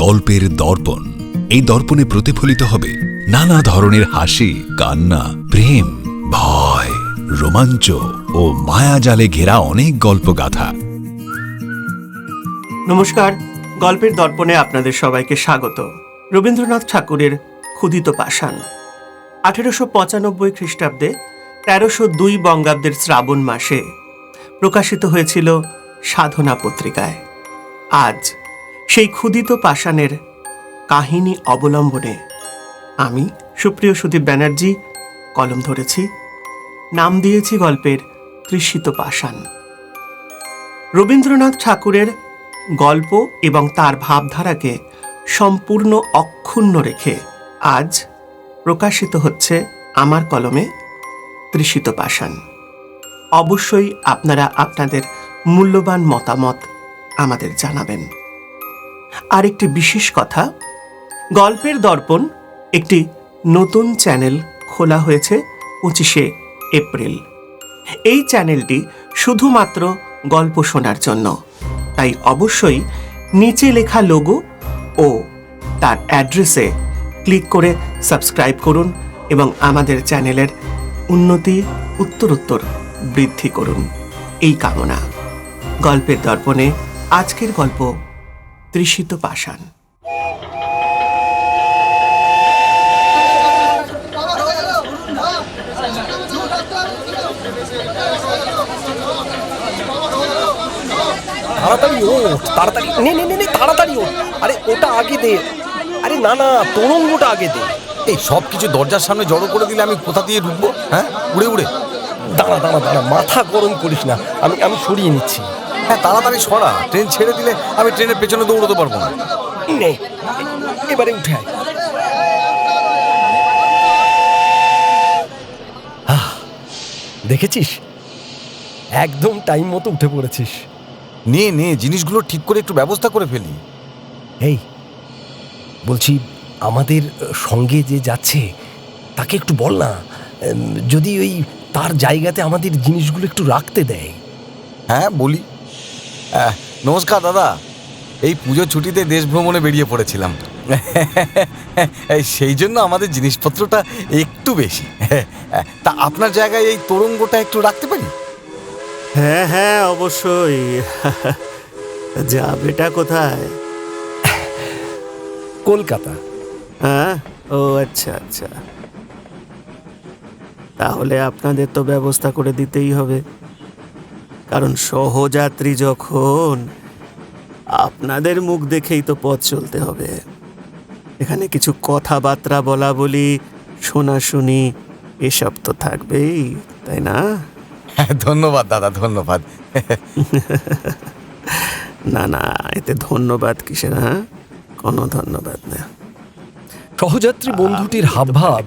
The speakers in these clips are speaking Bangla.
গল্পের দর্পণ। এই দর্পণে প্রতিফলিত হবে নানা ধরনের হাসি, কান্না, প্রেম, ভয়, রোমাঞ্চ ও মায়াজালে ঘেরা অনেক গল্পগাথা। নমস্কার, গল্পের দর্পণে আপনাদের সবাইকে স্বাগত। রবীন্দ্রনাথ ঠাকুরের ক্ষুধিত পাষাণ 1895 খ্রিস্টাব্দে 1302 বঙ্গাব্দের শ্রাবণ মাসে প্রকাশিত হয়েছিল সাধনা পত্রিকায়। আজ সেই ক্ষুধিত পাষাণের কাহিনী অবলম্বনে আমি সুপ্রিয় সুদীপ ব্যানার্জি কলম ধরেছি। নাম দিয়েছি গল্পের তৃষিত পাষাণ। রবীন্দ্রনাথ ঠাকুরের গল্প এবং তার ভাবধারাকে সম্পূর্ণ অক্ষুণ্ণ রেখে আজ প্রকাশিত হচ্ছে আমার কলমে তৃষিত পাষাণ। অবশ্যই আপনারা আপনাদের মূল্যবান মতামত আমাদের জানাবেন। আর একটি বিশেষ কথা, গল্পের দর্পণ একটি নতুন চ্যানেল খোলা হয়েছে 25শে এপ্রিল। এই চ্যানেলটি শুধুমাত্র গল্প শোনার জন্য, তাই অবশ্যই নিচে লেখা লোগো ও তার অ্যাড্রেসে ক্লিক করে সাবস্ক্রাইব করুন এবং আমাদের চ্যানেলের উন্নতি উত্তরোত্তর বৃদ্ধি করুন, এই কামনা। গল্পের দর্পণে আজকের গল্প তৃষিত পাষাণ। তাড়াতাড়ি ওঠ, তাড়াতাড়ি নে তাড়াতাড়ি ওঠ। আরে ওটা আগে দে। আরে না, তোরঙ্গটা আগে দে। এই সব কিছু দরজার সামনে জড়ো করে দিলে আমি কোথা দিয়ে ঢুকবো? হ্যাঁ, উড়ে উড়ে। দাঁড়া, মাথা গরম করিস না, আমি সরিয়ে নিচ্ছি। হ্যাঁ, তাড়াতাড়ি সরা। ট্রেন ছেড়ে দিলে আমি ট্রেনের পেছনে দৌড়তে পারবো না। নে, এবারে উঠে আয়। দেখেছিস, একদম টাইম মতো উঠে পড়েছিস। নে জিনিসগুলো ঠিক করে একটু ব্যবস্থা করে ফেলি। এই বলছি, আমাদের সঙ্গে যে যাচ্ছে তাকে একটু বল না, যদি ওই তার জায়গাতে আমাদের জিনিসগুলো একটু রাখতে দেয়। হ্যাঁ, বলি। নমস্কার দাদা, এই পুজোর ছুটিতে দেশ ভ্রমণে বেরিয়ে পড়েছিলাম। সেই জন্য আমাদের জিনিসপত্রটা একটু বেশি। তা আপনার জায়গায় এই তোরঙ্গটা একটু রাখতে পারি? হ্যাঁ, অবশ্যই। যাবেটা কোথায়? কলকাতা। হ্যাঁ, ও আচ্ছা। তাহলে আপনাদের তো ব্যবস্থা করে দিতেই হবে, কারণ সহযাত্রী যখন, আপনাদের মুখ দেখেই তো পথ চলতে হবে। এখানে কিছু কথাবার্তা বলা বলি, শোনাশুনি এসব তো থাকবেই, তাই না? ধন্যবাদ দাদা, ধন্যবাদ। না, এতে ধন্যবাদ কিসের? হ্যাঁ, কোনো ধন্যবাদ না। সহযাত্রী বন্ধুটির হাবভাব,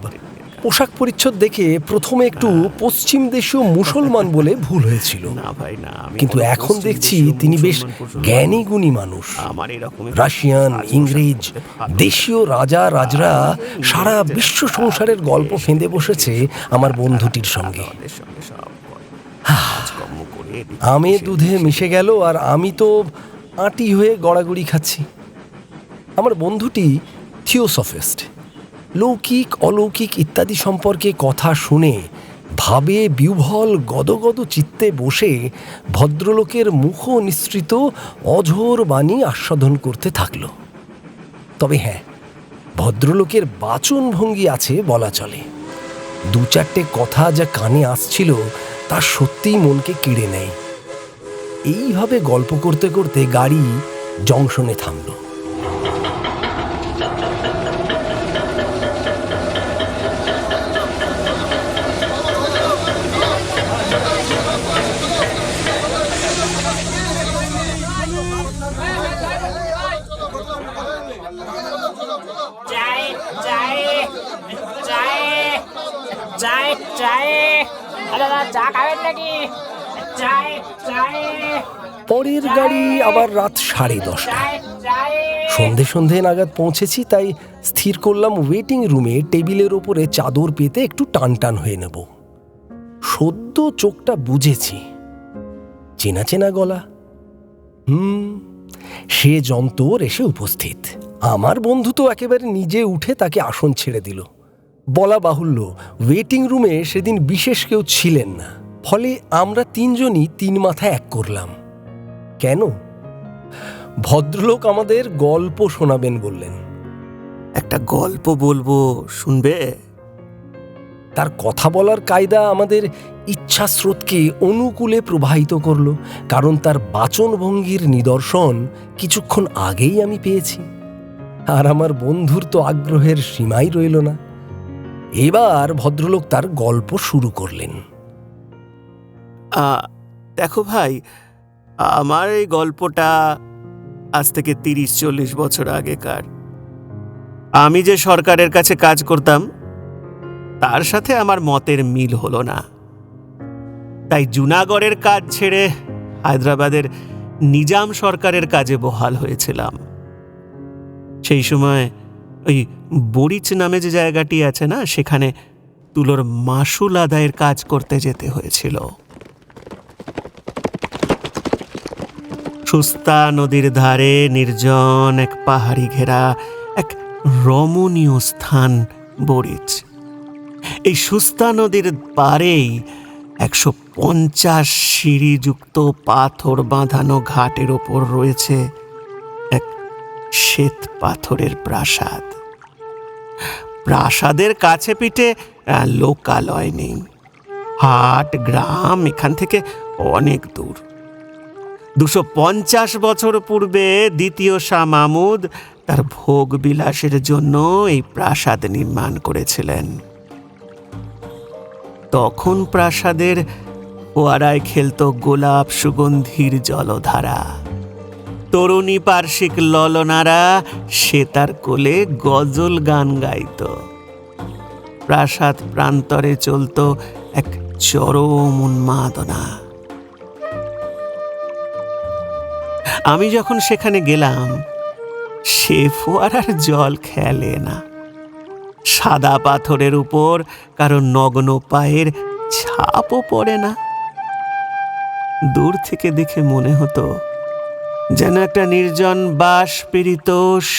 পোশাক পরিচ্ছদ দেখে প্রথমে একটু পশ্চিম দেশীয় মুসলমান বলে ভুল হয়েছিল, কিন্তু এখন দেখছি তিনি বেশ জ্ঞানী গুণী মানুষ। রাশিয়ান, ইংরেজ, দেশীয় রাজা রাজরা সারা বিশ্ব সংসারের গল্প ফেঁদে বসেছে আমার বন্ধুটির সঙ্গে। আমে দুধে মিশে গেল, আর আমি তো আঁটি হয়ে গড়াগড়ি খাচ্ছি। আমার বন্ধুটি থিওসফিস্ট, লৌকিক অলৌকিক ইত্যাদি সম্পর্কে কথা শুনে ভাবে বিহ্বল গদগদ চিত্তে বসে ভদ্রলোকের মুখ নিঃসৃত অঝোর বাণী আস্বাদন করতে থাকল। তবে হ্যাঁ, ভদ্রলোকের বাচনভঙ্গি আছে বলা চলে। দু চারটে কথা যা কানে আসছিল তা সত্যিই মনকে কেড়ে নেয়। এইভাবে গল্প করতে করতে গাড়ি জংশনে থামল। পরের গাড়ি আবার রাত 10:30। সন্ধে নাগাদ পৌঁছেছি, তাই স্থির করলাম ওয়েটিং রুমে টেবিলের ওপরে চাদর পেতে একটু টান হয়ে নেব। সদ্য চোখটা বুঝেছি, চেনা গলা। সে যন্তর এসে উপস্থিত। আমার বন্ধু তো একেবারে নিজে উঠে তাকে আসন ছেড়ে দিল। বলা বাহুল্য, ওয়েটিং রুমে সেদিন বিশেষ কেউ ছিলেন না, ফলে আমরা তিনজনই তিন মাথায় এক করলাম। কেন? ভদ্রলোক আমাদের গল্প শোনাবেন বললেন। একটা গল্প বলবো, শুনবে? তার কথা বলার কায়দা আমাদের ইচ্ছা স্রোতকে অনুকূলে প্রবাহিত করল, কারণ তার বাচনভঙ্গির নিদর্শন কিছুক্ষণ আগেই আমি পেয়েছি। আর আমার বন্ধুর তো আগ্রহের সীমাই রইল না। এবার ভদ্রলোক তার গল্প শুরু করলেন। দেখো ভাই, আমার এই গল্পটা আজ থেকে 30-40 বছর আগেকার। আমি যে সরকারের কাছে কাজ করতাম তার সাথে আমার মতের মিল হলো না, তাই জুনাগড়ের কাজ ছেড়ে হায়দ্রাবাদের নিজাম সরকারের কাজে বহাল হয়েছিলাম। সেই সময় ওই বরিচ নামে যে জায়গাটি আছে না, সেখানে তুলোর মাসুল আদায়ের কাজ করতে যেতে হয়েছিল। সুস্তা নদীর ধারে নির্জন এক পাহাড়ি ঘেরা এক রমণীয় স্থান বরিচ। এই সুস্তা নদীর পাড়েই 150 সিঁড়িযুক্ত পাথর বাঁধানো ঘাটের ওপর রয়েছে এক শ্বেত পাথরের প্রাসাদ। প্রাসাদের কাছে পিঠে লোকালয় নেই, হাট গ্রাম এখান থেকে অনেক দূর। 250 বছর পূর্বে দ্বিতীয় শাহ মাহমুদ তার ভোগ বিলাসের জন্য এই প্রাসাদ নির্মাণ করেছিলেন। তখন প্রাসাদের ফোয়ারায় খেলত গোলাপ সুগন্ধির জলধারা। তরুণী পার্শ্বিক ললনারা সেতার কোলে গজল গান গাইত। প্রাসাদ প্রান্তরে চলত এক চরম উন্মাদনা। আমি যখন সেখানে গেলাম, সে ফোয়ারার জল খেলে না। সাদা পাথরের উপর কারো নগ্ন পায়ের ছাপও পড়ে না। দূর থেকে দেখে মনে হতো যেন একটা নির্জন বাষ্পীড়িত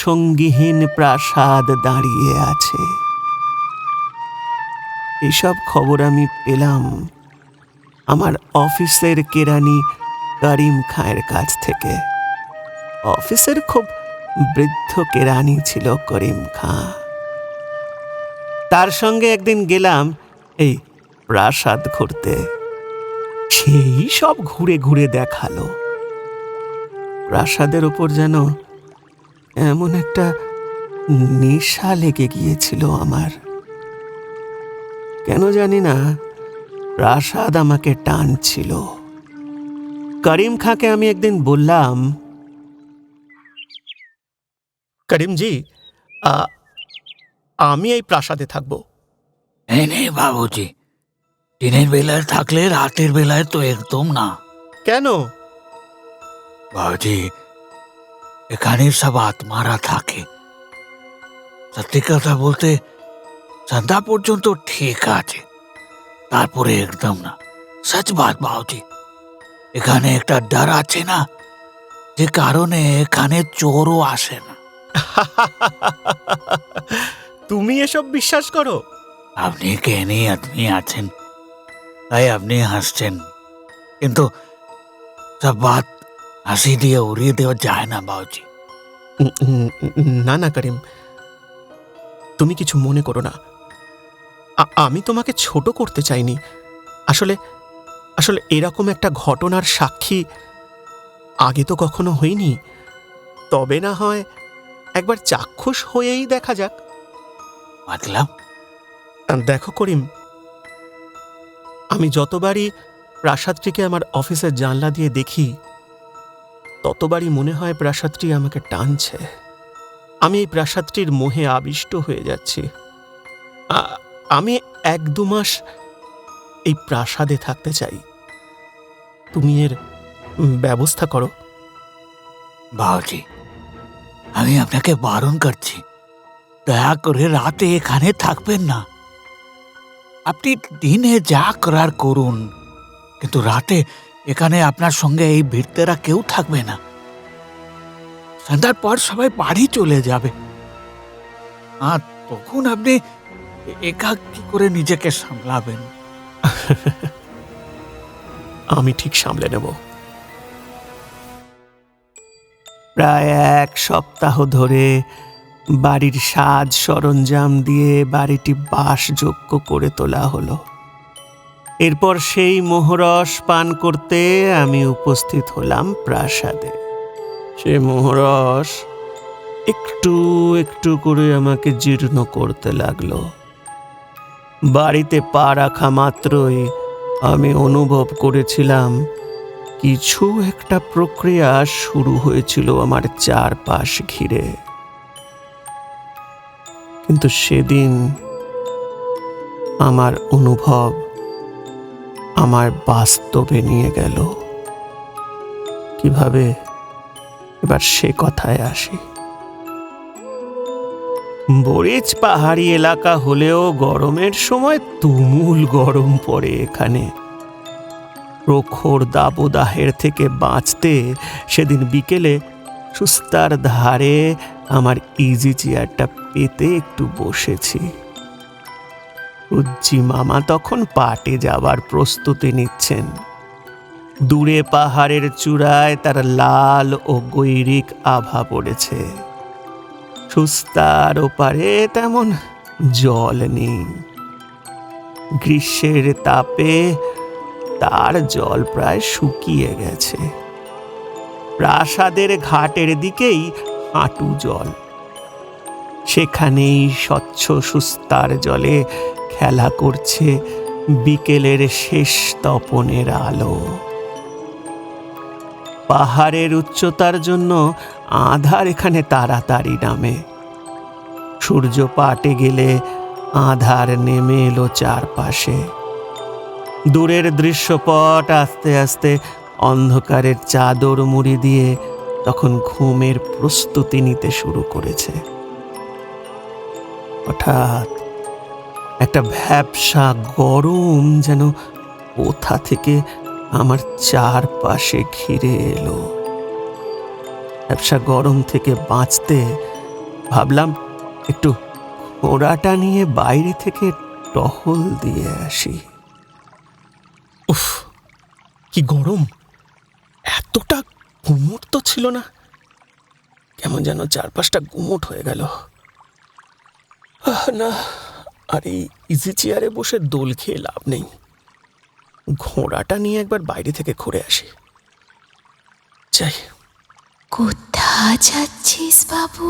সঙ্গীহীন প্রাসাদ দাঁড়িয়ে আছে। এসব খবর আমি পেলাম আমার অফিসের কেরানি করিম খাঁয়ের কাছ থেকে। অফিসের খুব বৃদ্ধ কেরানি ছিল করিম খাঁ। তার সঙ্গে একদিন গেলাম এই প্রাসাদ ঘুরতে। সেই সব ঘুরে ঘুরে দেখালো। প্রাসাদের উপর যেন এমন একটা নেশা লেগে গিয়েছিল আমার। কেন জানি না, প্রাসাদ আমাকে টানছিল। করিম খাঁকে আমি একদিন বললাম, করিমজি, আমি এই প্রাসাদে থাকব। নেই বাবুজি, দিনের বেলায় থাকলে রাতের বেলায় তো একদম না। কেন? বাবুজি, এখানে সব আত্মারা থাকে। সত্যি কথা বলতে সন্ধ্যা পর্যন্ত ঠিক আছে, তারপরে একদম না। সচ বাত বাবুজি, এখানে একটা ডর আছে না, যে কারণে এখানে চোরও আসে না। তুমি এসব বিশ্বাস করো? আপনি জ্ঞানী আদমি আছেন, তাই আপনি হাসছেন, কিন্তু সব বাত হাসি দিয়ে উড়িয়ে দেওয়া যায় না বাবুজি। না না করিম, তুমি কিছু মনে করো না। আমি তোমাকে ছোট করতে চাইনি। আসলে আসলে এরকম একটা ঘটনার সাক্ষী আগে তো কখনো হইনি। তবে না হয় একবার চাক্ষুষ হয়েই দেখা যাক। মতলব? দেখো করিম, আমি যতবারই প্রাসাদটিকে আমার অফিসের জানলা দিয়ে দেখি, ততবারই মনে হয় প্রাসাদটি আমাকে টানছে। আমি এই প্রাসাদটির মোহে আবিষ্ট হয়ে যাচ্ছি। আমি 1-2 মাস এই প্রাসাদে থাকতে চাই। তুমি এর ব্যবস্থা করো। বাবুজি, আমি আপনাকে বারণ করছি, দয়া করে রাতে এখানে থাকবেন না। আপনি দিনে যা করার করুন, কিন্তু রাতে এখানে আপনার সঙ্গে এই ভিড়তেরা কেউ থাকবে না। সন্ধ্যার পর সবাই বাড়ি চলে যাবে, আর তখন আপনি একা কি করে নিজেকে সামলাবেন? আমি ঠিক সামলে নেব। প্রায় 1 সপ্তাহ ধরে বাড়ির সাজ সরঞ্জাম দিয়ে বাড়িটি বাসযোগ্য করে তোলা হলো। এরপর সেই মোহরস পান করতে আমি উপস্থিত হলাম প্রাসাদে। সে মোহরস একটু একটু করে আমাকে জীর্ণ করতে লাগলো। বাড়িতে পা রাখা মাত্রই আমি অনুভব করেছিলাম কিছু একটা প্রক্রিয়া শুরু হয়েছিল আমার চারপাশ ঘিরে। কিন্তু সেদিন আমার অনুভব আমার বাস্তবে নিয়ে গেল। কিভাবে, এবার সে কথায় আসি। বরিচ পাহাড়ি এলাকা হলেও গরমের সময় তুমুল গরম পড়ে এখানে। প্রখর দাবদাহের থেকে বাঁচতে সেদিন বিকেলে সুস্তার ধারে আমার ইজি চেয়ারটা পেতে একটু বসেছি। উজ্জি মামা তখন পাটে যাবার প্রস্তুতি নিচ্ছেন। দূরে পাহাড়ের চূড়ায় তার লাল ও গৈরিক আভা পড়েছে। সুস্তার ওপারে তেমন জল নেই। গ্রীষ্মের তাপে তার জল প্রায় শুকিয়ে গেছে। প্রাসাদের ঘাটের দিকেই হাঁটু জল। সেখানেই স্বচ্ছ সুস্তার জলে খেলা করছে বিকেলের শেষ তপনের আলো। পাহাড়ের উচ্চতার জন্য আঁধার এখানে তাড়াতাড়ি নামে। সূর্য পাটে গেলে আঁধার নেমে এলো চারপাশে। দূরের দৃশ্যপট আস্তে আস্তে অন্ধকারের চাদর মুড়ি দিয়ে তখন ঘুমের প্রস্তুতি নিতে শুরু করেছে। হঠাৎ একটা ভ্যাপসা গরম যেন কোথা থেকে আমার চারপাশে ঘিরে এলো। ভ্যাপসা গরম থেকে বাঁচতে ভাবলাম একটু ঘোড়াটা নিয়ে বাইরে থেকে টহল দিয়ে আসি। উফ, কি গরম! এতটা গুমোট তো ছিল না। কেমন যেন চারপাশটা গুমোট হয়ে গেল। না, আর এই ইজি চেয়ারে বসে দোল খেয়ে লাভ নেই। ঘোড়াটা নিয়ে একবার বাইরে থেকে ঘুরে আসি। যাই। কোথা যাচ্ছিস বাবু?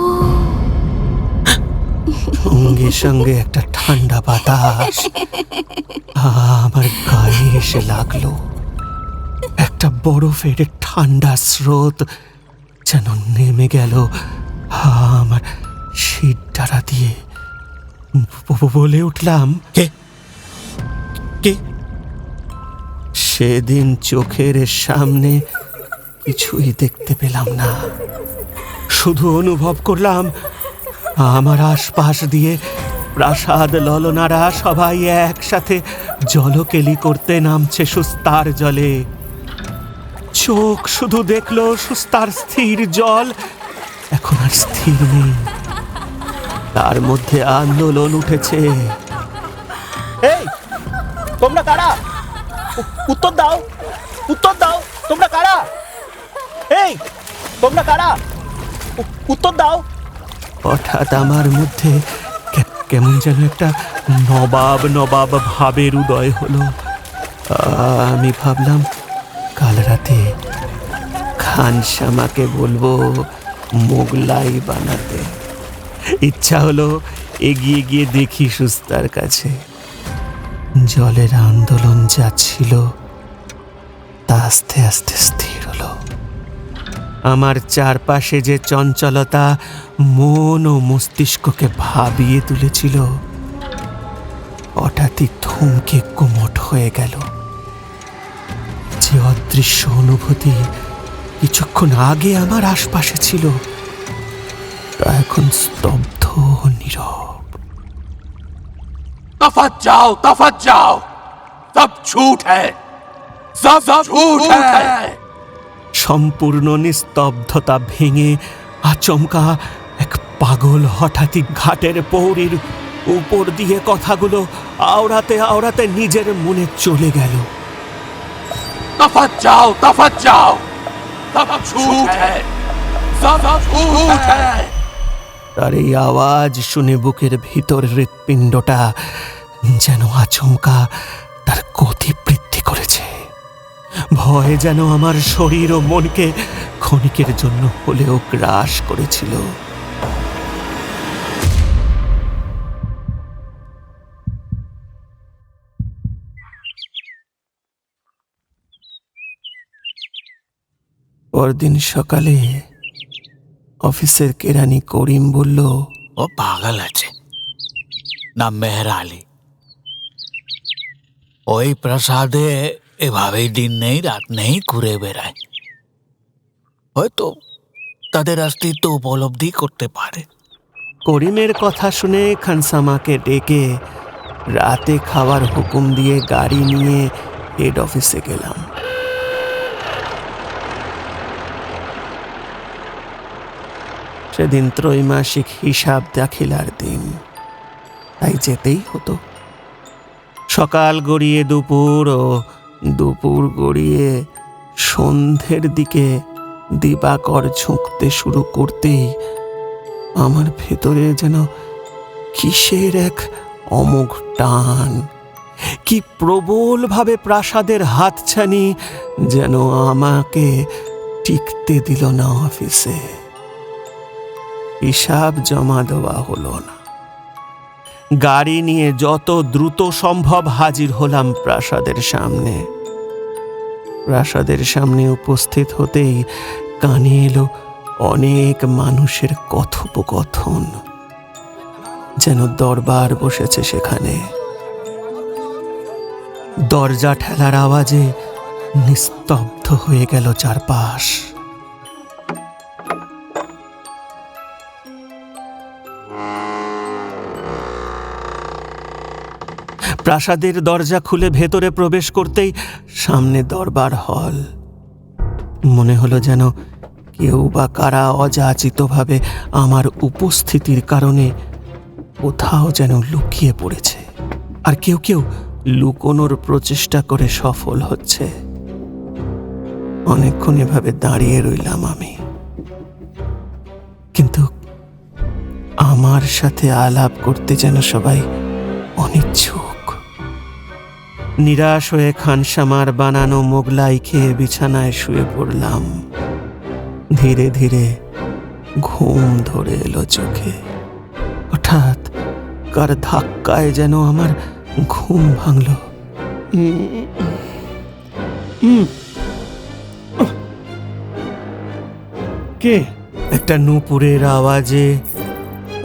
সঙ্গে সঙ্গে একটা ঠান্ডা বাতাস আমার গায়ে এসে লাগলো। একটা বরফের ঠান্ডা স্রোত যেন নেমে গেল আমার শিরদাঁড়া দিয়ে। বলে উঠলাম, কে কে? সেদিন চোখের সামনে কিছুই দেখতে পেলাম না, শুধু অনুভব করলাম আমার আশপাশ দিয়ে প্রাসাদ ললনারা সবাই একসাথে জলকেলি করতে নামছে সুস্তার জলে। চোখ শুধু দেখলো সুস্তার স্থির জল এখন আর স্থির নেই, তার মধ্যে আন্দোলন উঠেছে। এই, তোমরা কারা? উত্তর দাও, উত্তর দাও, তোমরা কারা? এই, তোমরা কারা? উত্তর দাও। হঠাৎ আমার মধ্যে কেমন যেন একটা নবাব নবাব ভাবের উদয় হলো। আমি ভাবলাম কাল রাতে খানসামাকে বলবো মোগলাই বানাতে। ইচ্ছা হলো এগিয়ে গিয়ে দেখি সুস্তার কাছে। জলের আন্দোলন যা ছিল তা আস্তে আস্তে স্থির হলো। আমার চারপাশে যে চঞ্চলতা মন ও মস্তিষ্ককে ভাবিয়ে তুলেছিল হঠাৎই থমকে গুমোট হয়ে গেল। যে অদৃশ্য অনুভূতি কিছুক্ষণ আগে আমার আশপাশে ছিল তা এখন স্তব্ধ ও নীরব। तफत जाओ सब झूठ है सब झूठ है। সম্পূর্ণ নিস্তব্ধতা ভেঙে আচমকা এক পাগল হঠাৎই ঘাটের পৌরির উপর দিয়ে কথাগুলো আওড়াতে আওড়াতে নিজের মনে চলে গেল। तफत जाओ सब झूठ है सब झूठ है। তার এই আওয়াজ শুনে বুকের ভিতর হৃৎপিণ্ডটা যেন আচমকা তার গতি বৃদ্ধি করেছে। ভয় যেন আমার শরীর ও মনকে ক্ষণিকের জন্য হলেও গ্রাস করেছিল। পরদিন সকালে অফিসের কেরানি করিম বলল, ও পাগল আছে, নাম মেহর আলী। ওই প্রাসাদে এভাবেই দিন নেই রাত নেই ঘুরে বেড়ায়। হয়তো তাদের অস্তিত্ব উপলব্ধি করতে পারে। করিমের কথা শুনে খানসামাকে ডেকে রাতে খাওয়ার হুকুম দিয়ে গাড়ি নিয়ে হেড অফিসে গেলাম। সেদিন ত্রৈমাসিক হিসাব দাখিলার দিন, তাই যেতেই হতো। সকাল গড়িয়ে দুপুর ও দুপুর গড়িয়ে সন্ধ্যের দিকে দিবাকর ঝুঁকতে শুরু করতেই আমার ভেতরে যেন কিসের এক অমোঘ টান, কি প্রবলভাবে প্রাসাদের হাতছানি যেন আমাকে টিকতে দিল না অফিসে। হিসাব জমা দেওয়া হলো না। গাড়ি নিয়ে যত দ্রুত সম্ভব হাজির হলাম প্রাসাদের সামনে। প্রাসাদের সামনে উপস্থিত হতেই কানে এলো অনেক মানুষের কথোপকথন, যেন দরবার বসেছে সেখানে। দরজা ঠেলার আওয়াজে নিস্তব্ধ হয়ে গেল চারপাশ। প্রাসাদের দরজা খুলে ভেতরে প্রবেশ করতেই সামনে দরবার হল। মনে হলো যেন কেউ বা কারা অযাচিতভাবে আমার উপস্থিতির কারণে কোথাও যেন লুকিয়ে পড়েছে, আর কেউ কেউ লুকোনোর প্রচেষ্টা করে সফল হচ্ছে। অনেকক্ষণ এভাবে দাঁড়িয়ে রইলাম আমি, কিন্তু আমার সাথে আলাপ করতে যেন সবাই অনিচ্ছুক। নিরাশ হয়ে খানসামার বানানো মোগলাই খেয়ে বিছানায় শুয়ে পড়লাম। ধীরে ধীরে ঘুম ধরে এলো চোখে। হঠাৎ কার ধাক্কায় যেন আমার ঘুম ভাঙল। কে? একটা নূপুরের আওয়াজে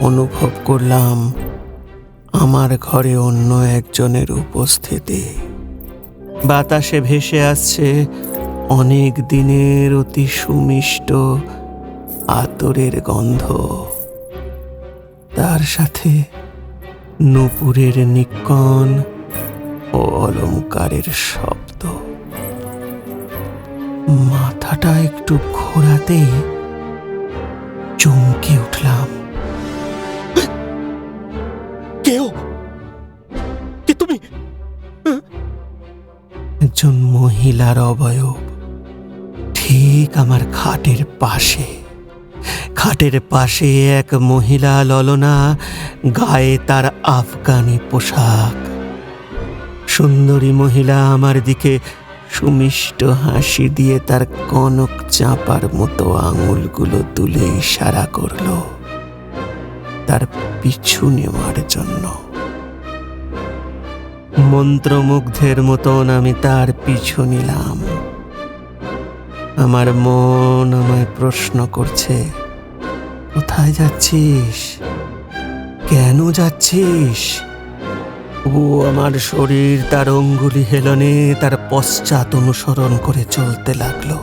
অনুভব করলাম আমার ঘরে অন্য একজনের উপস্থিতি। বাতাসে ভেসে আসছে অনেক দিনের অতি সুমিষ্ট আতরের গন্ধ, তার সাথে নূপুরের নিক্কণ ও অলংকারের শব্দ। মাথাটা একটু ঘোরাতেই চমকে উঠলাম। কেউ? কে তুমি? একজন মহিলার অবয়ব, ঠিক আমার খাটের পাশে। খাটের পাশে এক মহিলা ললনা, গায়ে তার আফগানি পোশাক। সুন্দরী মহিলা আমার দিকে সুমিষ্ট হাসি দিয়ে তার কনক চাপার মতো আঙুলগুলো তুলে ইশারা করল তার পিছু নেওয়ার জন্য। মন্ত্রমুগ্ধের মতন আমি তার পিছু নিলাম। আমার মন আমায় প্রশ্ন করছে, কোথায় যাচ্ছিস? কেন যাচ্ছিস? ও আমার শরীর তার অঙ্গুলি হেলনে তার পশ্চাৎ অনুসরণ করে চলতে লাগলো।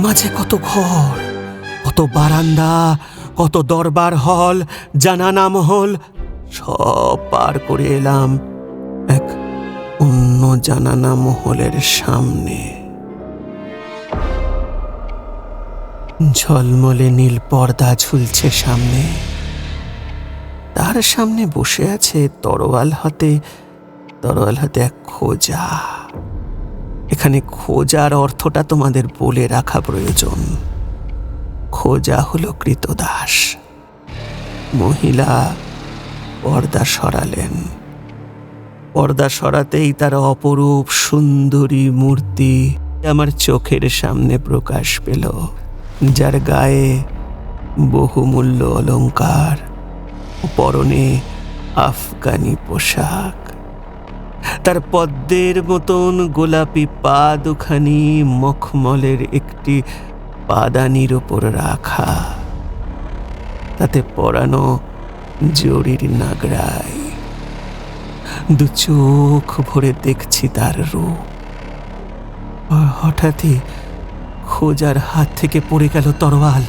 মাঝে কত ঘর, কত বারান্দা, কত দরবার হল, জানানা মহল, সব পার করে এলাম এক অন্য জানানা মহলের সামনে। ঝলমলে নীল পর্দা ঝুলছে সামনে। তার সামনে বসে আছে তরোয়াল হাতে এক খোঁজা। এখানে খোঁজার অর্থটা তোমাদের বলে রাখা প্রয়োজন। খোঁজা হলো কৃতদাস। মহিলা পর্দা সরালেন। পর্দা সরাতেই তার অপরূপ সুন্দরী মূর্তি আমার চোখের সামনে প্রকাশ পেল, যার গায়ে বহুমূল্য অলংকার, পরনে আফগানি পোশাক। তার পদ্মের মতন গোলাপি পা দুখানি মখমলের একটি পাদানির ওপর রাখা, তাতে পরানো জরির নাগরাই। দু চোখ ভরে দেখছি তার রূপ। হঠাৎই খোঁজার হাত থেকে পড়ে গেল তরোয়াল।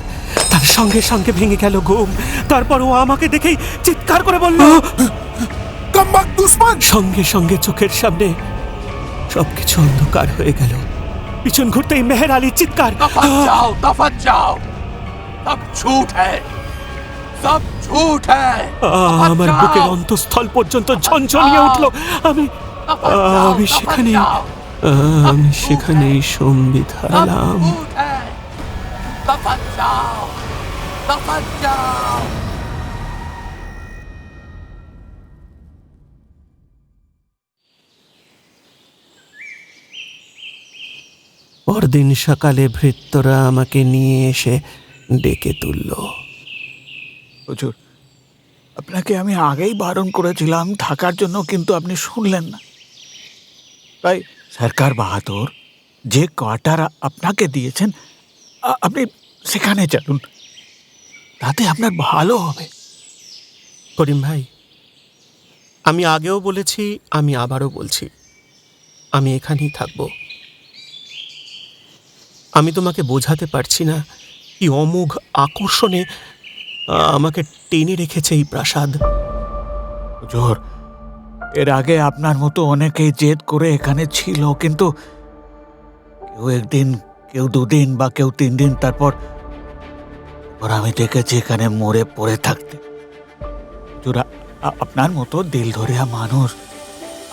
তার সঙ্গে সঙ্গে ভেঙে গেল ঘুম। তারপর ও আমাকে দেখেই চিৎকার করে বলল, সঙ্গে সঙ্গে চোখের সামনে সবকিছু অন্ধকার হয়ে গেল। পিছন ঘুরতেই মেহের আলী চিৎকার, दफन जाओ, सब झूठ है, सब झूठ है। আমার বুকের অন্তঃস্থল পর্যন্ত ঝনঝনিয়ে উঠল। আমি সেখানেই সম্বিত হারালাম। दफन जाओ, दफन जाओ। পরদিন সকালে ভৃত্যরা আমাকে নিয়ে এসে ডেকে তুলল। হুজুর, আপনাকে আমি আগেই বারণ করেছিলাম থাকার জন্য, কিন্তু আপনি শুনলেন না। তাই সরকার বাহাদুর যে কোয়ার্টার আপনাকে দিয়েছেন, আপনি সেখানে চলুন, তাতে আপনার ভালো হবে। করিম ভাই, আমি আগেও বলেছি, আমি আবারও বলছি, আমি এখানেই থাকব। আমি তোমাকে বোঝাতে পারছি না কি অমোঘ আকর্ষণে আমাকে টেনে রেখেছে এই প্রাসাদ। হুজুর, এর আগে আপনার মতো অনেকেই জেদ করে এখানে ছিল, কিন্তু কেউ একদিন, কেউ দুদিন বা কেউ 3 দিন, তারপর আমি দেখেছি এখানে মরে পড়ে থাকতে। হুজুর, আপনার মতো দিল ধরিয়া মানুষ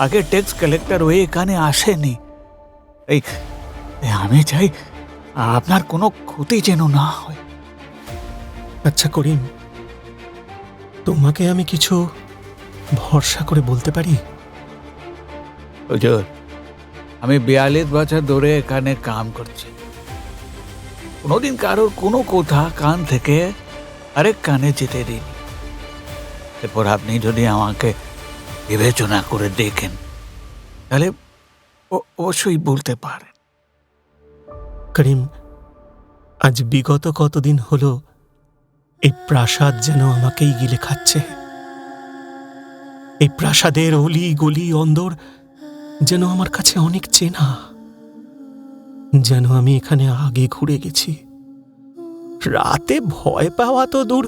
আগে ট্যাক্স কালেক্টর হয়ে এখানে আসেনি। এই আমি চাই আপনার কোনো ক্ষতি যেন না হয়। আচ্ছা করিম, তোমাকে আমি কিছু ভরসা করে বলতে পারি? হুজুর, আমি 42 বছর ধরে এখানে কাম করছি। কোনোদিন কারোর কোনো কথা কান থেকে আরেক কানে যেতে দিইনি। এরপর আপনি যদি আমাকে বিবেচনা করে দেখেন, তাহলে অবশ্যই বলতে পারেন। করিম, আজ বিগত কতদিন হলো এই প্রাসাদ যেন আমাকেই গিলে খাচ্ছে। এই প্রাসাদের অলি গলি অন্দর যেন আমার কাছে অনেক চেনা, যেন আমি এখানে আগে ঘুরে গেছি। রাতে ভয় পাওয়া তো দূর,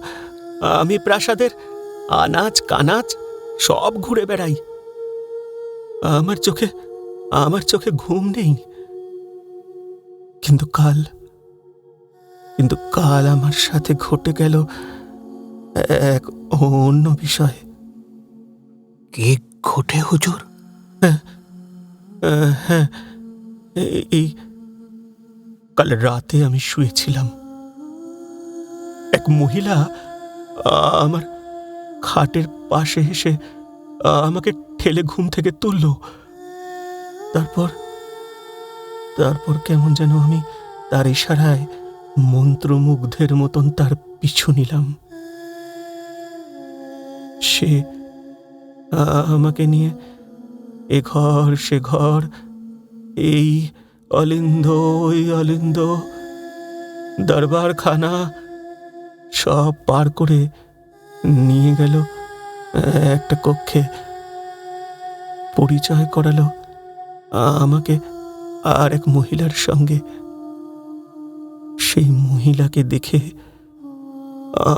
আমি প্রাসাদের আনাচ কানাচ সব ঘুরে বেড়াই। আমার চোখে ঘুম নেই। কিন্তু কাল আমার সাথে ঘটে গেল এক অন্য বিষয়। কি ঘটে হুজুর? হ্যাঁ, এই কাল রাতে আমি শুয়েছিলাম। এক মহিলা আমার খাটের পাশে এসে আমাকে ঠেলে ঘুম থেকে তুলল। তারপর কেমন যেন আমি তার ইশারায় মন্ত্রমুগ্ধের মতন তার পিছু নিলাম। সে আমাকে নিয়ে এ ঘর সে ঘর, এই অলিন্দ ওই অলিন্দ, দরবারখানা সব পার করে নিয়ে গেল একটা কক্ষে। পরিচয় করালো আমাকে আর এক মহিলার সঙ্গে। সেই মহিলাকে দেখে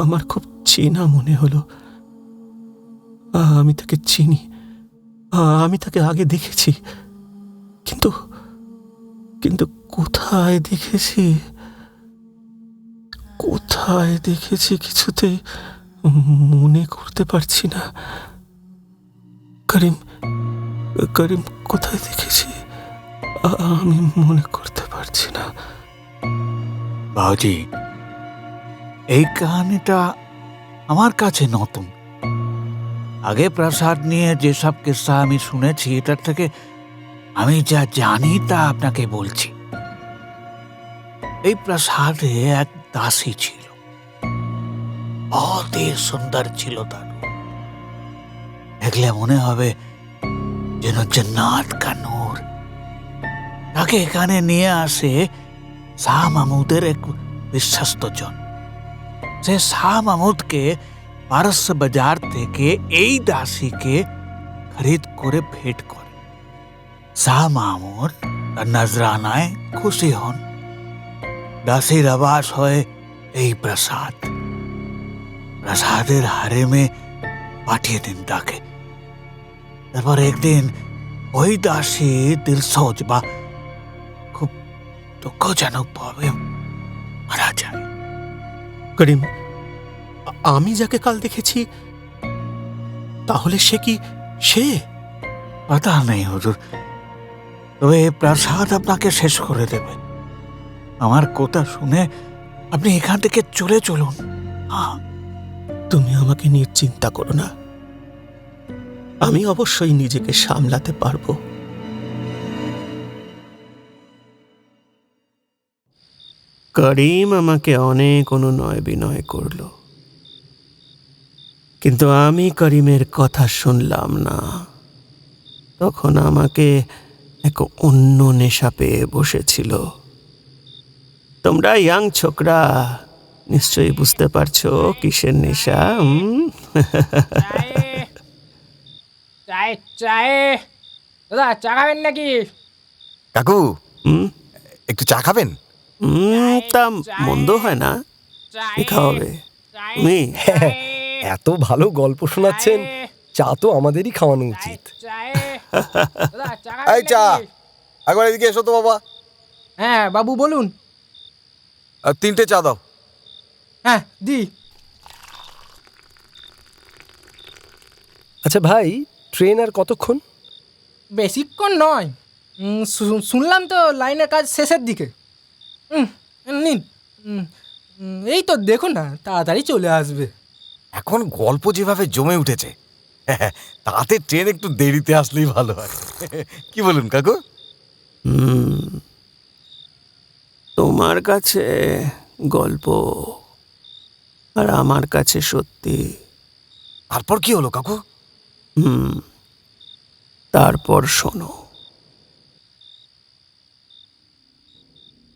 আমার খুব চেনা মনে হলো। আমি তাকে চিনি, আমি তাকে আগে দেখেছি, কিন্তু কোথায় দেখেছি? কোথায় দেখেছি কিছুতেই মনে করতে পারছি না। করিম, করিম কোথায় দেখেছি আমি মনে করতে পারছি না। বাউজি, এই কাহিনীটা আমার কাছে নতুন। আগে প্রাসাদ নিয়ে যেসব কিস্সা আমি শুনেছি, এটার থেকে আমি যা জানি তা আপনাকে বলছি। এই প্রাসাদে এক দাসী ছিল, অতি সুন্দর ছিল তার রূপ। দেখলে মনে হবে যেন জান্নাত কা নূর। তাকে এখানে নিয়ে আসে শাহ মাহমুদের এক বিশ্বস্ত জন। সে শাহ মাহমুদকে পারস্য বাজার থেকে এই দাসীকে খরিদ করে ভেট করে। শাহ মাহমুদ তার নজরানায় খুশি হন। দাসীর আবাস হয় এই প্রাসাদ। প্রাসাদের হারেমে পাঠিয়ে দিন তাকে। তারপর একদিন ওই দাসী দিলসোজ বা খুব দুঃখজনক ভাবে মারা যায়। করিম, আমি যাকে কাল দেখেছি তাহলে সে কি সে? পাতা নেই হুজুর, তবে এই প্রাসাদ আপনাকে শেষ করে দেবে। আমার কথা শুনে আপনি এখান থেকে চলে চলুন। হ্যাঁ, তুমি আমাকে নিয়ে চিন্তা করো না, আমি অবশ্যই নিজেকে সামলাতে পারবো। করিম আমাকে অনেক অনুনয় বিনয় করল, কিন্তু আমি করিমের কথা শুনলাম না। তখন আমাকে এক অন্য নেশা পেয়ে বসেছিল। তোমরা ইয়াং ছোকরা নিশ্চয়ই বুঝতে পারছো কিসের নেশা। চায়ে চায়ে দাদা চা খাবেন নাকি? কাকু, হুম, একটু চা খাবেন? তা মন্দ হয় না, দেখা হবে। তুমি এত ভালো গল্প শোনাচ্ছেন, চা তো আমাদেরই খাওয়ানো উচিত। এই চা, একবার এদিকে এসো তো বাবা। হ্যাঁ বাবু বলুন। আর 3টে চা দাও। হ্যাঁ দি। আচ্ছা ভাই, ট্রেন আর কতক্ষণ? বেশিক্ষণ নয়, শুনলাম তো লাইনের কাজ শেষের দিকে। নিন, এই তো দেখুন না, তাড়াতাড়ি চলে আসবে। এখন গল্প যেভাবে জমে উঠেছে, তাতে ট্রেন একটু দেরিতে আসলেই ভালো হয়। কি বলুন কাকু? তোমার কাছে গল্প আর আমার কাছে সত্যি। তারপর কি হলো কাকু? তারপর শোনো।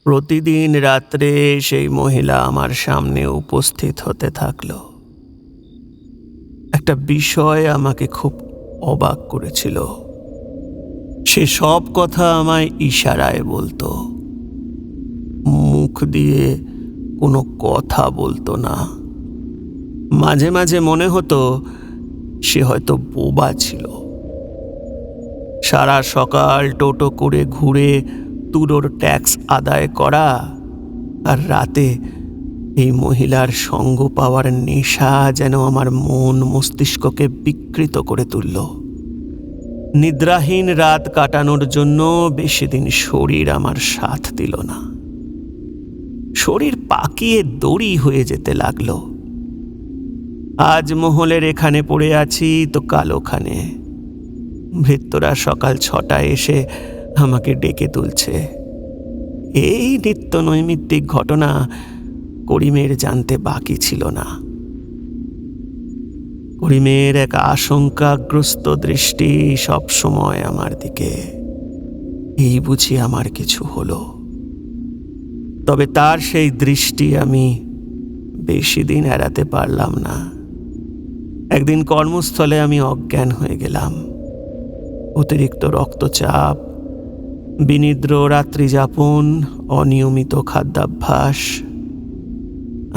প্রতিদিন রাত্রে সেই মহিলা আমার সামনে উপস্থিত হতে থাকলো। একটা বিষয় আমাকে খুব অবাক করেছিল। সে সব কথা আমায় ইশারায় বলতো, মুখ দিয়ে কোনো কথা বলতো না। মাঝে মাঝে মনে হতো সে হয়তো বোবা ছিল। সারা সকাল টোটো করে ঘুরে তুলোর ট্যাক্স আদায় করা, আর রাতে এই মহিলার সঙ্গ পাওয়ার নেশা যেন আমার মন মস্তিষ্ককে বিকৃত করে তুলল। নিদ্রাহীন রাত কাটানোর জন্য বেশি দিন শরীর আমার সাথ দিল না। শরীর পাকিয়ে দড়ি হয়ে যেতে লাগলো। আজ মহলের এখানে পড়ে আছি তো কাল ওখানে। ভৃত্যরা সকাল 6টায় এসে আমাকে ডেকে তুলছে। এই নিত্য নৈমিত্তিক ঘটনা করিমের জানতে বাকি ছিল না। করিমের এক আশঙ্কাগ্রস্ত দৃষ্টি সব সময় আমার দিকে। এই বুঝি আমার কিছু হলো। তবে তার সেই দৃষ্টি আমি বেশি দিন এড়াতে পারলাম না। একদিন কর্মস্থলে আমি অজ্ঞান হয়ে গেলাম। অতিরিক্ত রক্তচাপ, বিনিদ্র রাত্রি যাপন, অনিয়মিত খাদ্যাভ্যাস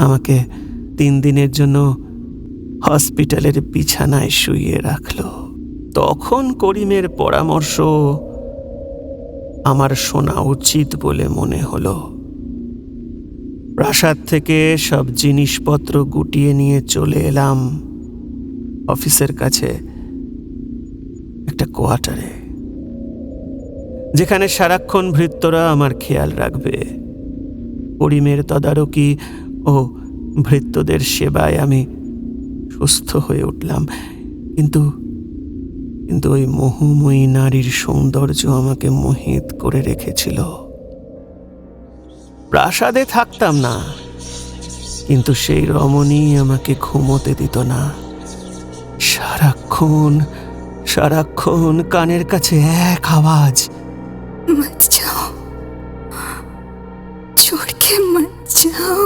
আমাকে 3 দিনের জন্য হসপিটালের বিছানায় শুইয়ে রাখল। তখন করিমের পরামর্শ আমার শোনা উচিত বলে মনে হলো। প্রাসাদ থেকে সব জিনিসপত্র গুটিয়ে নিয়ে চলে এলাম অফিসের কাছে একটা কোয়ার্টারে, যেখানে সারাক্ষণ ভৃত্যরা আমার খেয়াল রাখবে। করিমের তদারকি ও ভৃত্যদের সেবায় আমি সুস্থ হয়ে উঠলাম, কিন্তু ওই মোহময়ী নারীর সৌন্দর্য আমাকে মোহিত করে রেখেছিল। প্রাসাদে থাকতাম না, কিন্তু সেই রমণী আমাকে ঘুমোতে দিত না। সারাক্ষণ কানের কাছে এক আওয়াজ, मत जाओ, छोड़ के मत जाओ,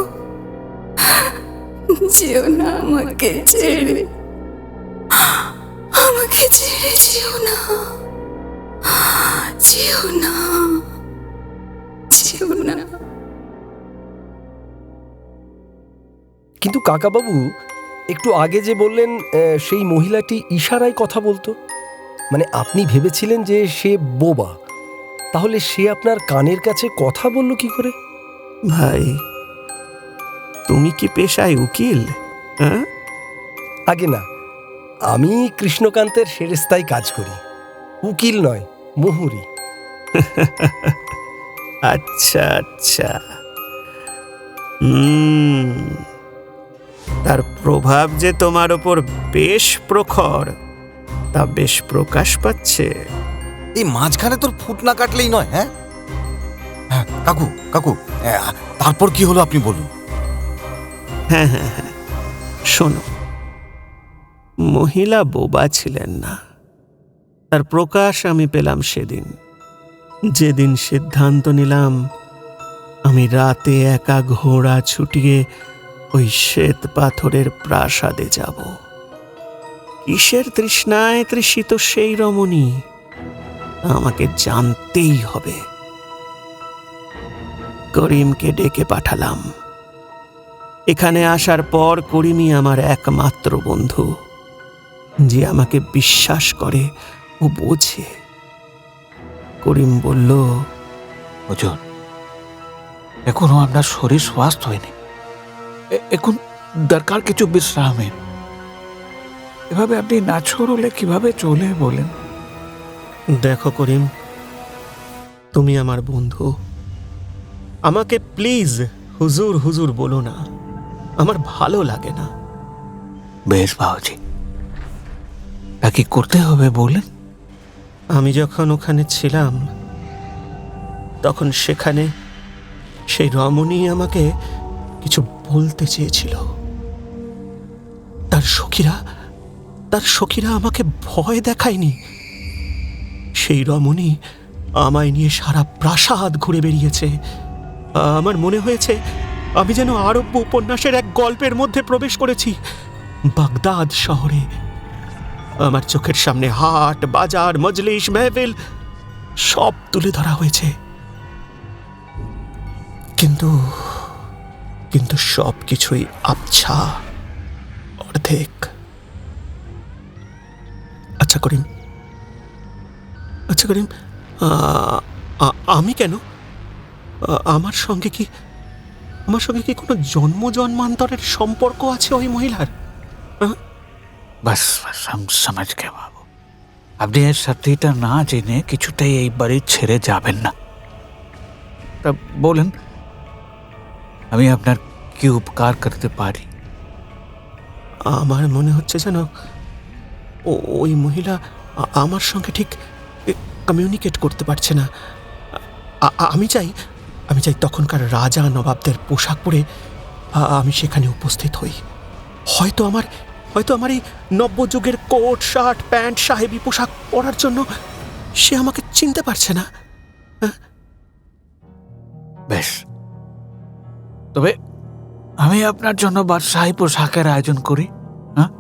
যেও না আমাকে ছেড়ে, আমাকে ছেড়ে যেও না, যেও না, যেও না। কিন্তু কাকাবাবু, একটু আগে যে বললেন সেই মহিলাটি ইশারায় কথা বলতো, মানে আপনি ভেবেছিলেন যে সে বোবা, তাহলে সে আপনার কানের কাছে কথা বলল কি করে? ভাই, তুমি কি পেশায় উকিল? হ্যাঁ, আগে না, আমি কৃষ্ণকান্তের সেরেস্তায় কাজ করি, উকিল নয়, মুহুরি। আচ্ছা আচ্ছা। তার প্রভাব যে তোমার ওপর বেশ প্রখর, তা বেশ প্রকাশ পাচ্ছে। এই মাঝখানে তোর ফুট না কাটলেই নয়। হ্যাঁ হ্যাঁ কাকু কাকু, তারপর কি হলো আপনি বলুন। হ্যাঁ, শোনো, মহিলা বোবা ছিলেন না। তার প্রকাশ আমি পেলাম সেদিন, যেদিন সিদ্ধান্ত নিলাম আমি রাতে একা ঘোড়া ছুটিয়ে ওই শ্বেত পাথরের প্রাসাদে যাব। কিসের তৃষ্ণায় তৃষিত সেই রমণী আমাকে জানতেই হবে। করিমকে ডেকে পাঠালাম। এখানে আসার পর করিমই আমার একমাত্র বন্ধু, যে আমাকে বিশ্বাস করে ও বোঝে। করিম বলল, হুজুর, এখনো আপনার শরীর স্বাস্থ্য হয়নি, এখন দরকার কিছু বিশ্রামের। এভাবে আপনি নাছোড় হলে কিভাবে চলে বলেন? দেখো করিম, তুমি আমার বন্ধু, আমাকে প্লিজ হুজুর হুজুর বলো না, আমার ভালো লাগে না। বেশ বাবুজি, তা কি করতে হবে বলেন? আমি যখন ওখানে ছিলাম, তখন সেখানে সেই রমণী আমাকে কিছু বলতে চেয়েছিল। তার সখীরা আমাকে ভয় দেখায়নি। সেই রমণী আমায় নিয়ে সারা প্রাসাদ ঘুরে বেরিয়েছে। আমার মনে হয়েছে আমি যেন আরব্য উপন্যাসের এক গল্পের মধ্যে প্রবেশ করেছি। বাগদাদ শহরে আমার চোখের সামনে হাট, বাজার, মজলিস, মেহফিল সব তুলে ধরা হয়েছে, কিন্তু সব কিছুই আবছা, অর্ধেক। আচ্ছা করিম, আমি কেন? আমার সঙ্গে কি কোনো জন্মান্তরের সম্পর্ক আছে ওই মহিলার? বাস আমি সমাজ গে বাবু, আপনি এর সত্যিটা না জেনে কিছুতেই এই বাড়ি ছেড়ে যাবেন না। তা বলেন, আমি আপনার কি উপকার করতে পারি? আমার মনে হচ্ছে যেন ওই মহিলা আমার সঙ্গে ঠিক কমিউনিকেট করতে পারছে না। আমি চাই তখনকার রাজা নবাবদের পোশাক পরে আমি সেখানে উপস্থিত হই। হয়তো আমার এই নব্যযুগের কোট, শার্ট, প্যান্ট, সাহেবি পোশাক পরার জন্য সে আমাকে চিনতে পারছে না। বেশ, তবে আমি আপনার জন্য বাদশাহী পোশাকের আয়োজন করি। হ্যাঁ,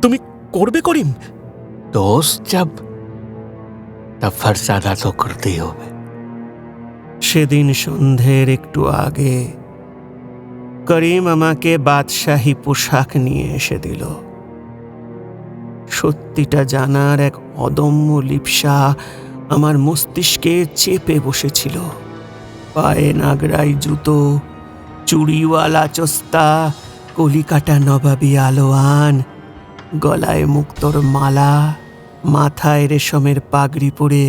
তুমি করবে করিম? দোস্ত जब तब फर्ज अदा तो करतेই হবে। সেদিন সন্ধ্যের একটু আগে করিম আমাকে বাদশাহী পোশাক নিয়ে এসে দিল। সত্যিটা জানার এক অদম্য লিপ্সা আমার মস্তিষ্কে চেপে বসেছিল। পায়ে নাগরাই জুতো, চুড়িওয়ালা চোস্তা, কলিকাটা নবাবী আলোয়ান, গলায় মুক্তোর মালা, মাথায় রেশমের পাগড়ি পরে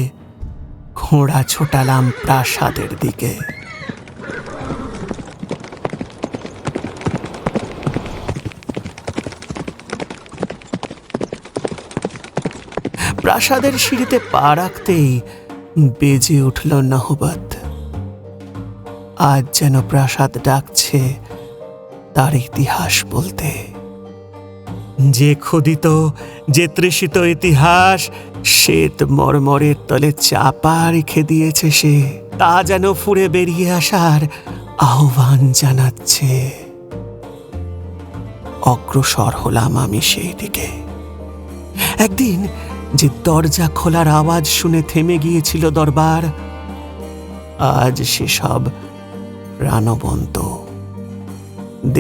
ঘোড়া ছোটালাম প্রাসাদের দিকে। প্রাসাদের সিঁড়িতে পা রাখতেই বেজে উঠল নহবত। আজ যেন প্রাসাদ ডাকছে তার ইতিহাস বলতে। যে ক্ষুদিত, যে তৃষিত ইতিহাস শ্বেত মর্মরের তলে চাপা রেখে দিয়েছে সে, তা যেন ফুঁড়ে বেরিয়ে আসার আহ্বান জানাচ্ছে। অগ্রসর হলাম আমি সেই দিকে। একদিন যে দরজা খোলার আওয়াজ শুনে থেমে গিয়েছিল দরবার, আজ সেসব প্রাণবন্ত।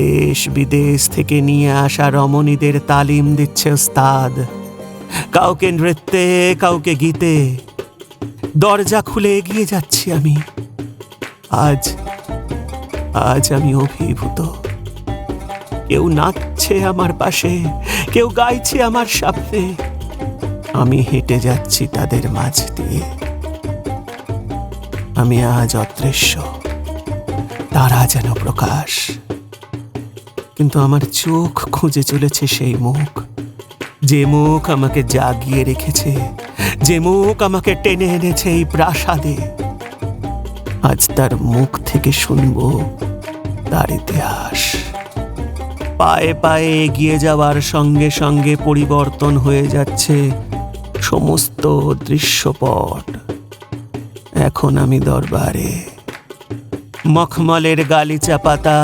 দেশ বিদেশ থেকে নিয়ে আসা রমণীদের তালিম দিচ্ছে ওস্তাদ, কাউকে নৃত্যে, কাউকে গীতে। দরজা খুলে এগিয়ে যাচ্ছি আমি। আজ আমি অভিভূত। কেউ নাচছে আমার পাশে, কেউ গাইছে আমার সামনে। আমি হেঁটে যাচ্ছি তাদের মাঝ দিয়ে। আমি আজ অদৃশ্য, তারা যেন প্রকাশ। কিন্তু আমার চোখ খুঁজে চলেছে সেই মুখ, যে মুখ আমাকে জাগিয়ে রেখেছে, যে মুখ আমাকে টেনে এনেছে এই প্রাসাদে। আজ তার মুখ থেকে শুনব তার ইতিহাস। পায়ে পায়ে এগিয়ে যাওয়ার সঙ্গে সঙ্গে পরিবর্তন হয়ে যাচ্ছে সমস্ত দৃশ্যপট। এখন আমি দরবারে। মখমলের গালিচা পাতা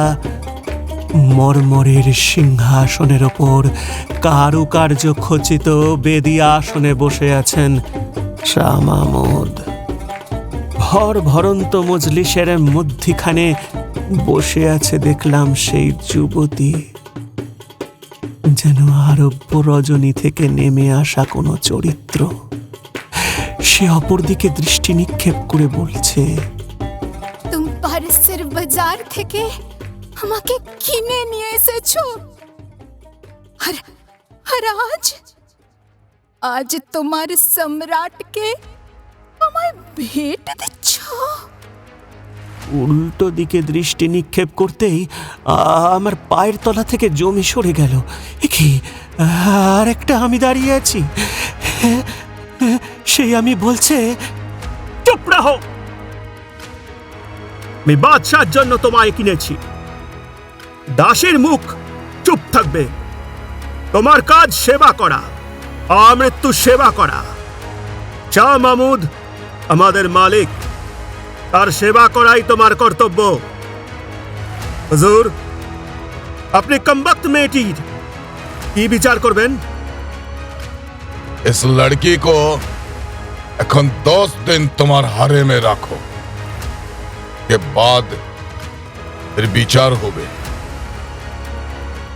মর্মরের সিংহাসনের ওপর কারুকার্য খচিত বেদিয়া আসনে বসে আছেন শাহ মাহমুদ। ভর ভরন্ত মজলিসের মধ্যিখানে বসে আছে দেখলাম সেই যুবতী, যেন আরব্য রজনী থেকে নেমে আসা কোনো চরিত্র। সে অপরদিকে দৃষ্টি নিক্ষেপ করে বলছে, तुम पारसिर बाजार থেকে আমাকে কিনে নিয়ে এসেছো, আর আজ তোমার সম্রাটকে আমায় ভেট দিচ্ছ। উল্টো দিকে দৃষ্টি নিক্ষেপ করতেই আমার পায়ের তলা থেকে জমি সরে গেল। এ কি, আর একটা আমি দাঁড়িয়ে আছি। সেই আমি বলছে, চুপ রাহো, আমি বাদশার জন্য তোমায় কিনেছি। দাসের মুখ চুপ থাকবে। তোমার কাজ সেবা করা, আমৃত্যু সেবা করা। শাহ মাহমুদ আমাদের মালিক, তার সেবা করাই তোমার কর্তব্য। হুজুর, আপনি কমবख्त মেয়েটির কি বিচার করবেন? इस लड़की को এখন 10 दिन তোমার হারেমে রাখো, के बाद फिर বিচার হবে।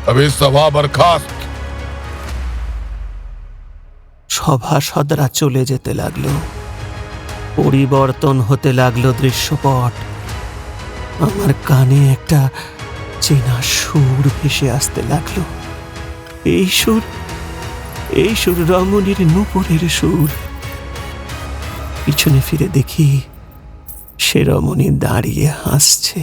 अभी सभा बर्खास्त। সভাসদরা চলে যেতে লাগলো। পরিবর্তন হতে লাগলো দৃশ্যপট। আমার কানে একটা চেনা সুর ভেসে আসতে লাগলো। এই সুর রমণীর নূপুরের সুর। পিছনে ফিরে দেখি সে রমণী দাঁড়িয়ে হাসছে।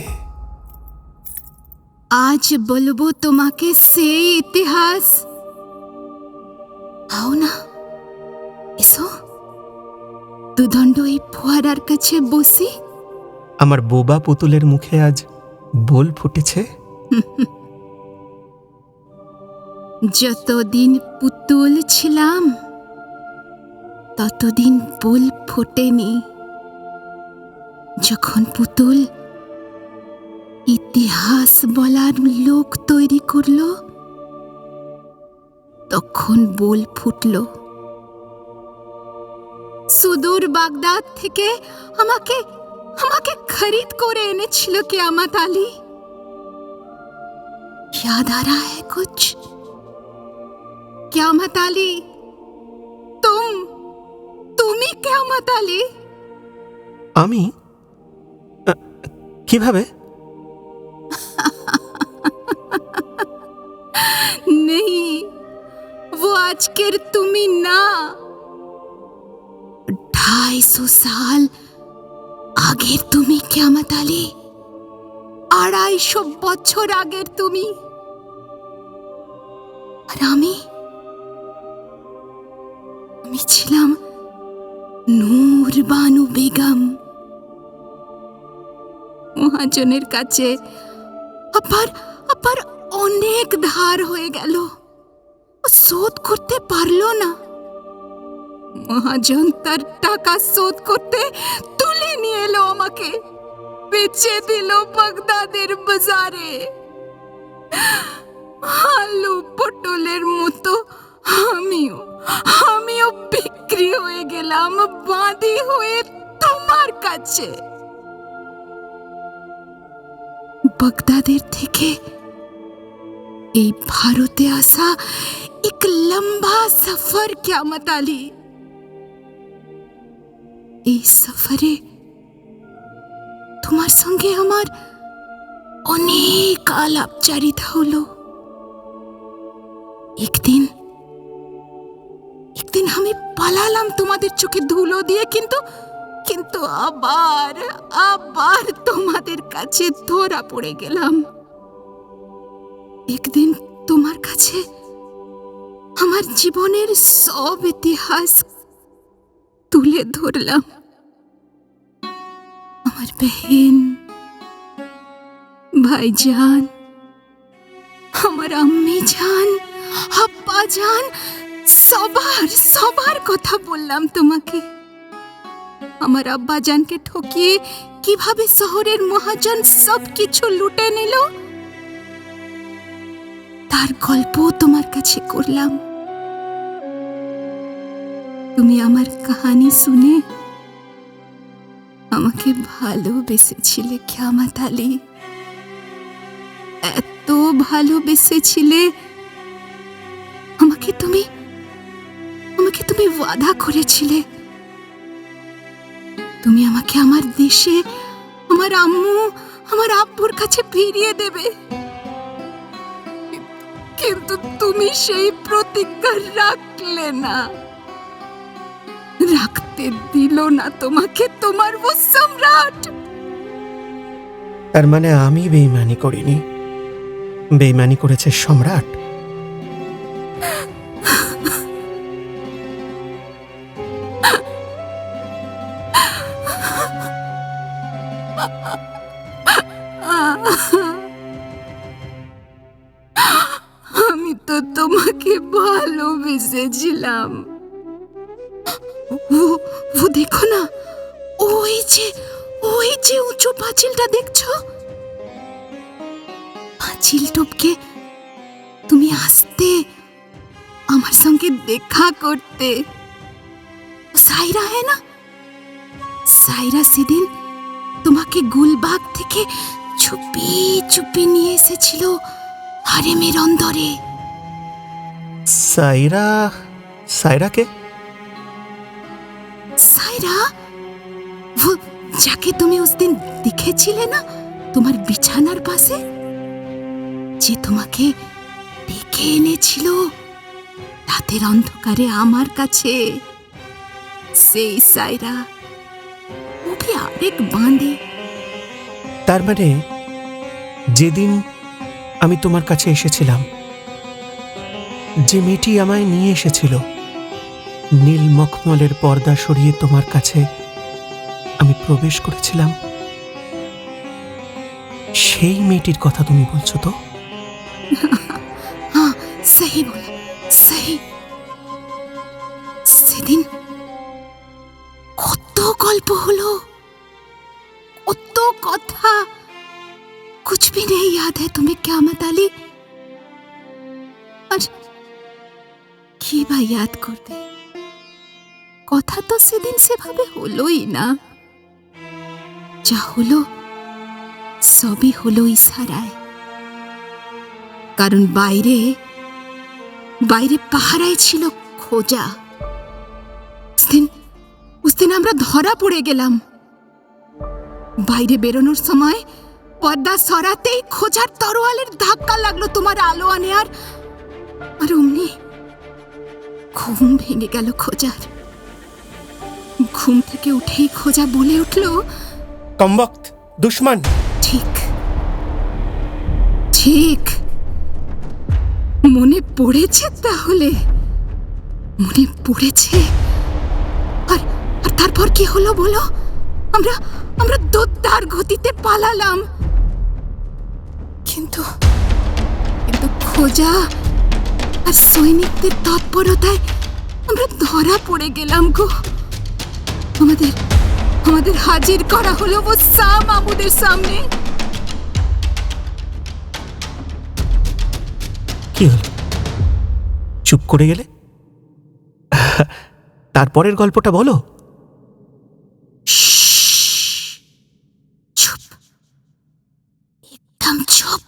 আজ বলবো তোমাকে সেই ইতিহাস। আও না, এসো, দুদণ্ড এই ফোয়ারার কাছে বসি। আমার বোবা পুতুলের মুখে আজ বোল ফুটেছে। যতদিন পুতুল ছিলাম ততদিন বোল ফোটেনি। যখন পুতুল ইতিহাস বলার লোক তৈরি করলো, তখন বোল ফুটলো। সুদূর বাগদাদ থেকে আমাকে খরিদ করে এনেছিল কিয়ামত আলী। याद आ रहा है कुछ? कियामत आली, তুমি কিয়ামত আলী। আমি? কিভাবে? নেই, वो আজকের তুমি না, 250 সাল আগের তুমি কিয়ামত আলী, 250 বছর আগের তুমি। আর আমি ছিলাম নূর বানু বেগম। মহাজনের কাছে আবার অনেক ধার হয়ে গেল, ও শোধ করতে পারলো না। মহাজন তার টাকা শোধ করতে তুলে নিয়ে এলো আমাকে, বেচে দিল বাগদাদের বাজারে। আলু পটলের মতো আমিও বিক্রি হয়ে গেলাম, বাঁধি হয়ে তোমার কাছে। বাগদাদের থেকে এই ভারতে আসা এক লম্বা সফর কিয়ামত আলী। এই সফরে তোমার সঙ্গে আমার অনেক আলাপচারিতা হলো। একদিন আমি পালালাম তোমাদের চোখে ধুলো দিয়ে, কিন্তু আবার তোমাদের কাছে ধরা পড়ে গেলাম। একদিন তোমার কাছে আমার জীবনের সব ইতিহাস তুলে ধরলাম। আমার বহন, ভাইজান, আমার আম্মি জান, আব্বা জান, সবার কথা বললাম তোমাকে। আমার আব্বা জানকে ঠকিয়ে কিভাবে শহরের মহাজন সবকিছু লুটে নিল তার গল্প তোমার কাছে করলাম। তুমি আমার কাহিনী শুনে আমাকে ভালোবেসেছিলে কিয়ামত আলী, এত ভালোবেসেছিলে আমাকে তুমি ওয়াদা করেছিলে তুমি আমাকে আমার দেশে, আমার আম্মু, আমার আব্বুর কাছে ফিরিয়ে দেবে। কিন্তু তুমি সেই প্রতিজ্ঞা রাখলে না, রাখতে দিল না তোমাকে তোমার ও সম্রাট। তার মানে আমি বেইমানি করিনি, বেইমানি করেছে সম্রাট। আমি তো তোমাকে ভালোবেসেছিলাম। ও দেখো না, ওই যে উঁচু পাঁচিলটা দেখছো, পাঁচিল টপকে তুমি আসতে আমার সঙ্গে দেখা করতে। সাইরা হ্যাঁ না, সাইরা সেদিন তোমাকে গুলবাগ থেকে চুপি নিয়ে এসেছিল হারেমের অন্দরে। সাইরা কে? সাইরা, वो যাকে তুমি उस दिन দেখেছিলে না তোমার বিছানার পাশে, যে তোমাকে ডেকে এনেছিল রাতের অন্ধকারে আমার কাছে, সেই সাইরা। ও কি আরেক বাঁধে? তার মানে যেদিন আমি তোমার কাছে এসেছিলাম, যে মেয়েটি আমায় নিয়ে এসেছিল, নীল মখমলের পর্দা সরিয়ে তোমার কাছে আমি প্রবেশ করেছিলাম, সেই মেয়েটির কথা তুমি বলছো তো? হ্যাঁ, সহি বলা, সহি। সেদিন কত গল্প হলো, কত কথা, कुछ भी नहीं याद है तुम्हें কিয়ামত আলী? আর কি বা याद করতে, কথা তো সেদিন সেভাবে হলোই না। যা হলো সবই হলো ইশারায়। কারণ বাইরে পাহারায় ছিল খোঁজা। উস দিন আমরা ধরা পড়ে গেলাম। বাইরে বেরোনোর সময় পর্দা সরাতেই খোঁজার তরোয়ালের ধাক্কা লাগলো তোমার আলো আনে, আর অমনি ঘুম ভেঙে গেল খোঁজার। ঘুম থেকে উঠেই খোঁজা বলে উঠল, কমবক্ত, দুশ্মন। ঠিক ঠিক মনে পড়েছে, তাহলে মনে পড়েছে। আর আর তারপর কি হলো বলো? আমরা আমরা দোদ্দার গতিতে পালালাম, কিন্তু কিন্তু খোঁজা আর সৈনিকদের তৎপরতায় আমরা ধরা পড়ে গেলাম গো। আমাদের আমাদের হাজির করা হলো ও শাহ মাহমুদের সামনে। কি হলো? চুপ করে গেলে? তারপরের গল্পটা বলো। চুপ, একদম চুপ।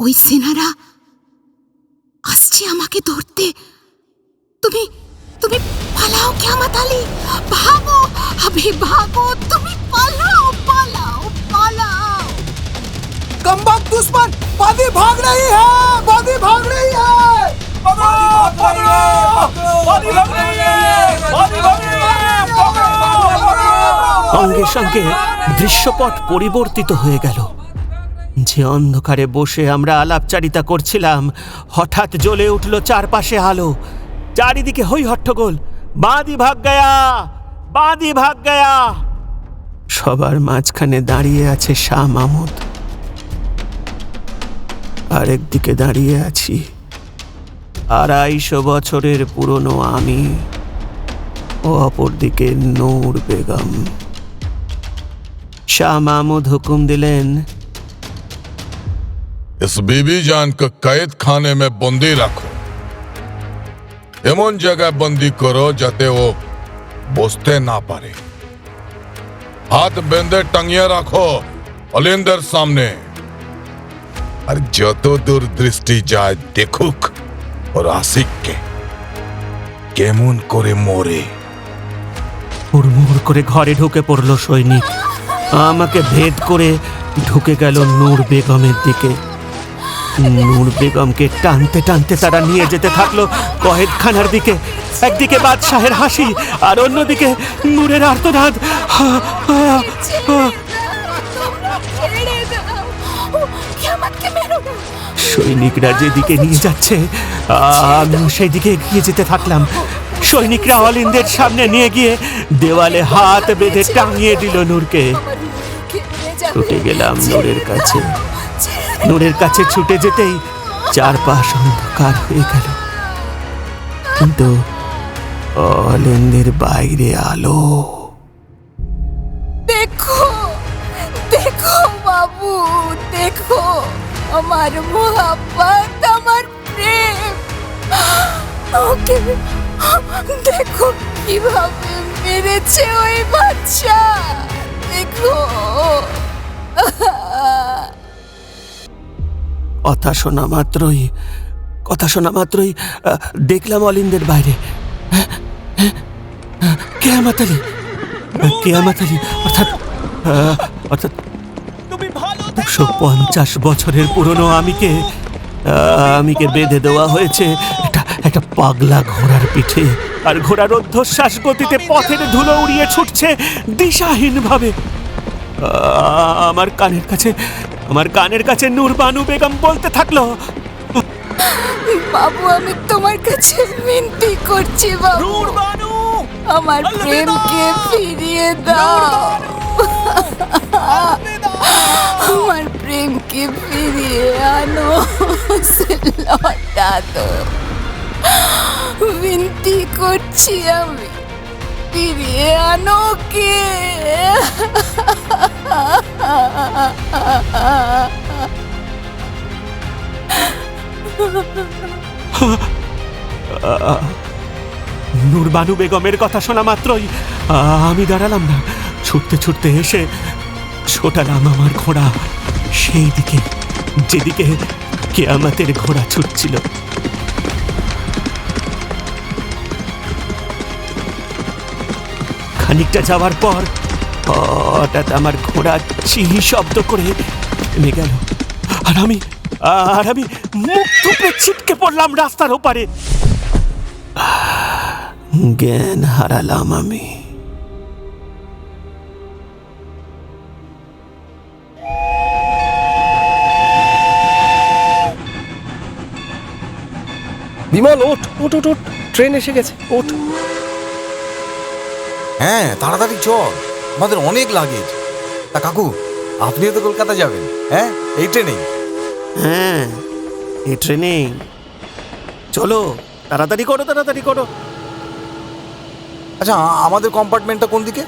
ওই সেনারা আসছে আমাকে ধরতে। তুমি তুমি পালাও কিয়ামত আলী, ভাগো, আবে ভাগো, তুমি পালাও পালাও পালাও। कमबख्त दुश्मन, बादी भाग रही है, बादी भाग रही है, बादी भाग रही है, बादी भाग रही है, बादी भाग रही है। সঙ্গে সঙ্গে দৃশ্যপট পরিবর্তিত হয়ে গেল। যে অন্ধকারে বসে আমরা আলাপচারিতা করছিলাম, হঠাৎ জ্বলে উঠল চারপাশে আলো। চারিদিকে হই হট্টগোল, বাঁধি ভাগ গয়া, বাঁধি ভাগ গয়া। সবার মাঝখানে দাঁড়িয়ে আছে শাহ মাহমুদ, আরেকদিকে দাঁড়িয়ে আছি 250 বছরের পুরনো আমি, ও অপরদিকে নূর বেগম। শাহ মাহমুদ হুকুম দিলেন, इस बीबी जान को कैद खाने में बंदी रखो, एमन जगह बंदी करो जाते वो बसते ना पारे। हाथ बेंदे टंगिया रखो अलिंदर सामने, और যত দূর দৃষ্টি যায় দেখুক ওর আশিককে কেমন করে মরে। হুড়মুড় করে ঘরে ঢুকে পড়ল সৈনিক। আমাকে ভেদ করে ঢুকে গেল নূর বেগমের দিকে। নূর বেগমকে টানতে টানতে তারা নিয়ে যেতে থাকলো কয়েদখানার দিকে। একদিকে বাদশাহের হাসি, আর অন্যদিকে নূরের আর্তনাদ। সৈনিকরা যেদিকে নিয়ে যাচ্ছে আমিও সেই দিকে এগিয়ে যেতে থাকলাম। সৈনিকরা অলিন্দের সামনে নিয়ে গিয়ে দেওয়ালে হাত বেঁধে টাঙিয়ে দিল নূরকে। ছুটে গেলাম নূরের কাছে। নূরের কাছে ছুটে যেতেই চারপাশ অন্ধকার হয়ে গেল, কিন্তু অলিন্দের বাইরে আলো। দেখো দেখো বাবু, দেখো আমার মোহাব্বত, আমার প্রেম। ওকে দেখো কিভাবে মেরেছে ওই বাচ্চা, দেখো। কথা শোনা মাত্রই দেখলাম অলিন্দের বাইরে কেয়ামত আলী। অর্থাৎ 250 বছরের পুরনো আমিকে বেঁধে দেওয়া হয়েছে একটা পাগলা ঘোড়ার পিঠে, আর ঘোড়ার ঊর্ধ্বশ্বাস গতিতে পথের ধুলো উড়িয়ে ছুটছে দিশাহীন ভাবে। আমার কানের কাছে নূর বানু বেগম বলতে থাকলো, বাবু আমি তোমার কাছে মিনতি করছি বাবু, আমার প্রেমকে ফিরিয়ে দাও, আমার প্রেমকে ফিরিয়ে আনো, লটা দো, মিনতি করছি আমি, ফিরিয়ে আনো কে। নূর বানু বেগমের কথা শোনা মাত্রই আমি দাঁড়ালাম না, ছুটতে ছুটতে এসে ছোটালাম আমার ঘোড়া সেই দিকে যেদিকে কিয়ামতের ঘোড়া ছুটছিল। খানিকটা যাওয়ার পর হঠাৎ আমার ঘোড়া চিহি শব্দ করে থেমে গেল, আর আমি মুখ থুপড়ে ছিটকে পড়লাম রাস্তার ওপারে। জ্ঞান হারালাম আমি। বিমল, ওঠ ওঠ ওঠ ওঠ, ট্রেন এসে গেছে, ওঠ। হ্যাঁ, তাড়াতাড়ি চল, আমাদের অনেক লাগেজ। তা কাকু, আপনিও তো কলকাতা যাবেন? হ্যাঁ, এই ট্রেনেই? হ্যাঁ, এই ট্রেনে। চলো, তাড়াতাড়ি করো, তাড়াতাড়ি করো। আচ্ছা, আমাদের কম্পার্টমেন্টটা কোন দিকে?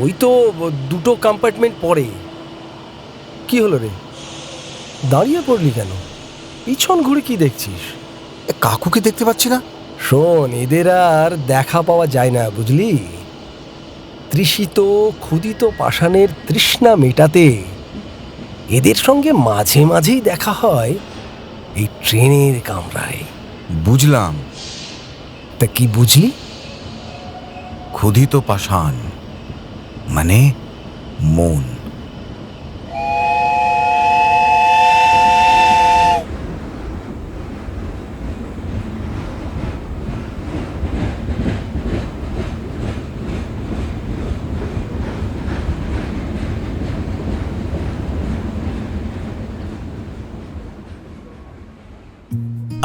ওই তো 2টো কম্পার্টমেন্ট পরে। কি হলো রে, দাঁড়িয়ে পড়লি কেন? পিছন ঘুরে কি দেখছিস? কাকুকে দেখতে পাচ্ছি না। শোন, এদের আর দেখা পাওয়া যায় না, বুঝলি? তৃষিত ক্ষুদিত পাষাণের তৃষ্ণা মেটাতে এদের সঙ্গে মাঝে মাঝেই দেখা হয় এই ট্রেনের কামরায়। বুঝলাম। তা কি বুঝলি? ক্ষুধিত পাষাণ মানে মন।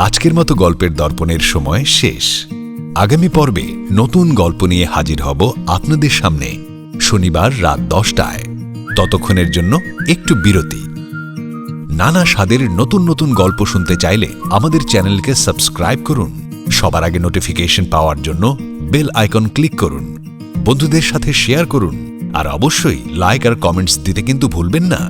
আজকের মতো গল্পের দর্পণের সময় শেষ। আগামী পর্বে নতুন গল্প নিয়ে হাজির হব আপনাদের সামনে শনিবার রাত 10টায়। ততক্ষণের জন্য একটু বিরতি। নানা স্বাদের নতুন নতুন গল্প শুনতে চাইলে আমাদের চ্যানেলকে সাবস্ক্রাইব করুন। সবার আগে নোটিফিকেশন পাওয়ার জন্য বেল আইকন ক্লিক করুন। বন্ধুদের সাথে শেয়ার করুন, আর অবশ্যই লাইক আর কমেন্টস দিতে কিন্তু ভুলবেন না।